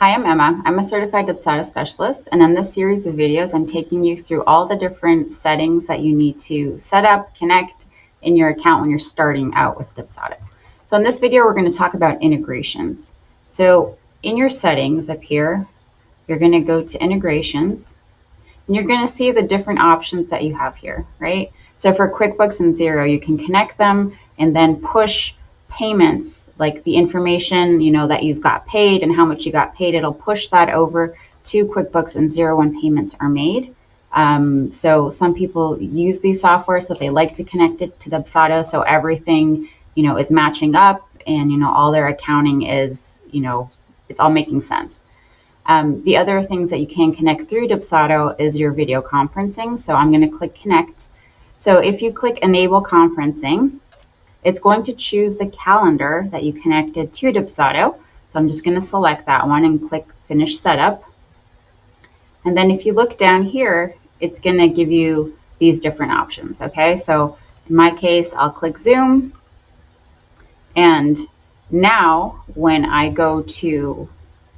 Hi, I'm Emma. I'm a certified Dubsado specialist, and in this series of videos, I'm taking you through all the different settings that you need to set up, connect in your account when you're starting out with Dubsado. So in this video, we're going to talk about integrations. So in your settings up here, you're going to go to integrations, and you're going to see the different options that you have here, right? So for Quickbooks and Xero, you can connect them and then push payments, like the information, that you've got paid and how much you got paid. It'll push that over to Quickbooks and Xero when payments are made. So some people use these software, so they like to connect it to Dubsado, so everything, is matching up, and, all their accounting is, it's all making sense. The other things that you can connect through Dubsado is your video conferencing. So I'm going to click connect. So if you click enable conferencing, it's going to choose the calendar that you connected to Dubsado. So I'm just going to select that one and click finish setup. And then if you look down here, it's going to give you these different options. Okay, so in my case, I'll click Zoom. And now when I go to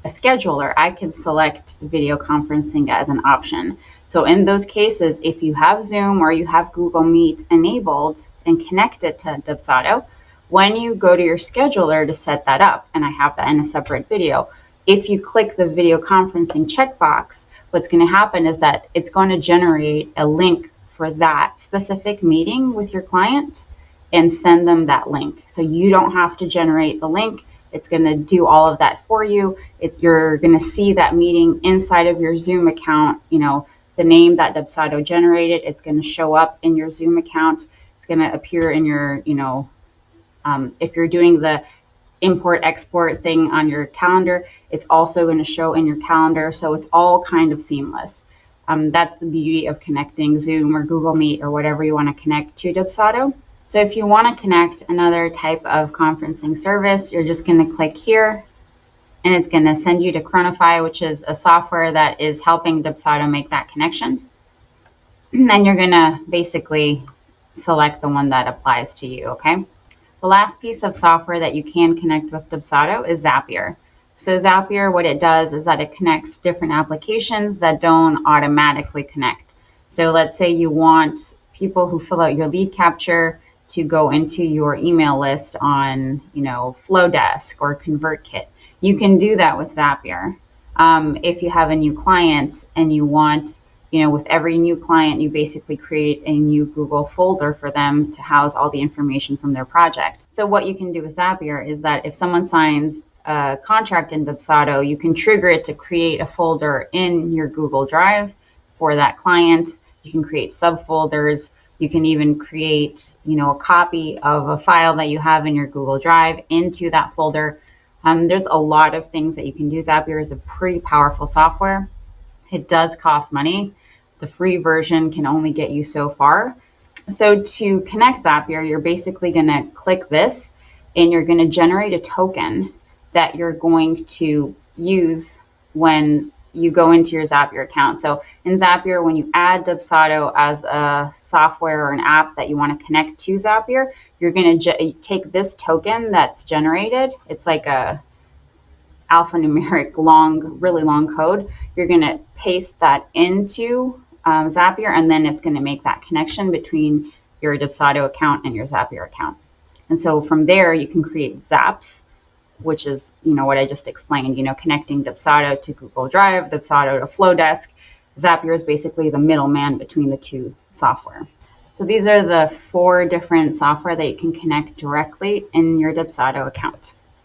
a scheduler, I can select video conferencing as an option. So in those cases, if you have Zoom or you have Google Meet enabled and connected to Dubsado, when you go to your scheduler to set that up, and I have that in a separate video, if you click the video conferencing checkbox, what's going to happen is that it's going to generate a link for that specific meeting with your client and send them that link. So you don't have to generate the link. It's going to do all of that for you. You're going to see that meeting inside of your Zoom account, the name that Dubsado generated. It's going to show up in your Zoom account. It's going to appear in your, if you're doing the import export thing on your calendar, it's also going to show in your calendar. So it's all kind of seamless. That's the beauty of connecting Zoom or Google Meet or whatever you want to connect to Dubsado. So if you want to connect another type of conferencing service, you're just going to click here, and it's going to send you to Chronify, which is a software that is helping Dubsado make that connection. And then you're going to basically select the one that applies to you, okay? The last piece of software that you can connect with Dubsado is Zapier. So Zapier, what it does is that it connects different applications that don't automatically connect. So let's say you want people who fill out your lead capture to go into your email list on, Flowdesk or ConvertKit. You can do that with Zapier. If you have a new client and you want, with every new client, you basically create a new Google folder for them to house all the information from their project. So what you can do with Zapier is that if someone signs a contract in Dubsado, you can trigger it to create a folder in your Google Drive for that client. You can create subfolders. You can even create, a copy of a file that you have in your Google Drive into that folder. There's a lot of things that you can do. Zapier is a pretty powerful software. It does cost money. The free version can only get you so far. So to connect Zapier, you're basically going to click this, and you're going to generate a token that you're going to use when you go into your Zapier account. So in Zapier, when you add Dubsado as a software or an app that you want to connect to Zapier, you're going to take this token that's generated. It's like a alphanumeric really long code. You're going to paste that into Zapier, and then it's going to make that connection between your Dubsado account and your Zapier account. And so from there, you can create Zaps, which is, what I just explained, connecting Dubsado to Google Drive, Dubsado to Flowdesk. Zapier is basically the middleman between the two software. So these are the 4 different software that you can connect directly in your Dubsado account.